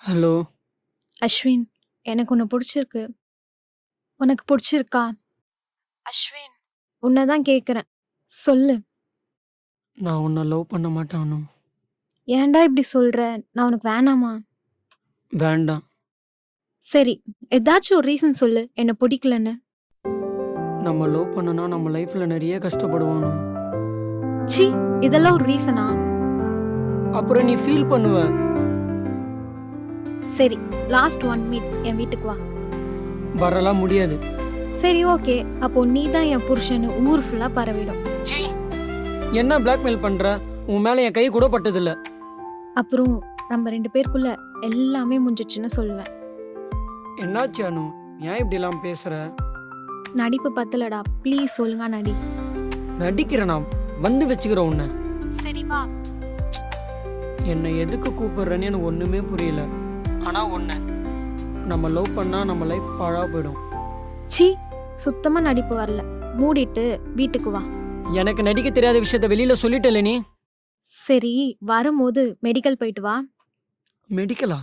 Hello. Ashwin, எனக்கு உன்ன புடிச்சிருக்கு. உனக்கு புடிச்சிருக்கா? அஸ்வின், உன்ன தான் கேட்குறேன். சொல்லு. நான் உன்ன லவ் பண்ண மாட்டேன் அனு. ஏன்டா இப்படி சொல்ற? நான் உனக்கு வேணாமா? வேண்டாம். சரி, ஏதாச்சும் ஒரு ரீசன் சொல்லு என்ன பிடிக்கலன்னு. நம்ம லவ் பண்ணனா நம்ம லைஃப்ல நிறைய கஷ்டப்படுவோம் அனு. ச்சீ, இதெல்லாம் ஒரு ரீசனா? அப்புறம் நீ ஃபீல் பண்ணுவ. சரி, லாஸ்ட் ஒன் மீட் என் வீட்டுக்கு வா. வரலாம் முடியாது. சரி ஓகே, அப்போ நீ தான் என் புருஷன்னு ஊர் ஃபுல்லா பரவிடும். சீ. என்ன பிளாக்மெயில் பண்ற? உன் மேல என் கை கூட பட்டதில்ல. அப்புறம் நம்ம 2 பேருக்குள்ள எல்லாமே முடிஞ்சிச்சுன்னு சொல்லுவேன். என்னாச்சு அனு? ஏன் இப்படி எல்லாம் பேசுற? நடிப்பு பத்தலடா, ப்ளீஸ் ஒழுங்கா நடி. நடிக்கிறேனா? வந்து வச்சுக்கிறேன் உன்னை. சரி வா. என்னை எதுக்கு கூப்பிடுறேன்னு எனக்கு ஒண்ணுமே புரியல. ஆனா ஒண்ணு, நம்ம லவ் பண்ணா நம்ம லைஃப் பாழா போயிடும். ச்சீ, சுத்தமா நடிப்பு வரல. மூடிட்டு வீட்டுக்கு வா. எனக்கு நடிக்க தெரியாத விஷயத்த வெளியில சொல்லிட்டல நீ. சரி, வரும்போது மெடிக்கல் போயிட்டு வா. மெடிக்கலா?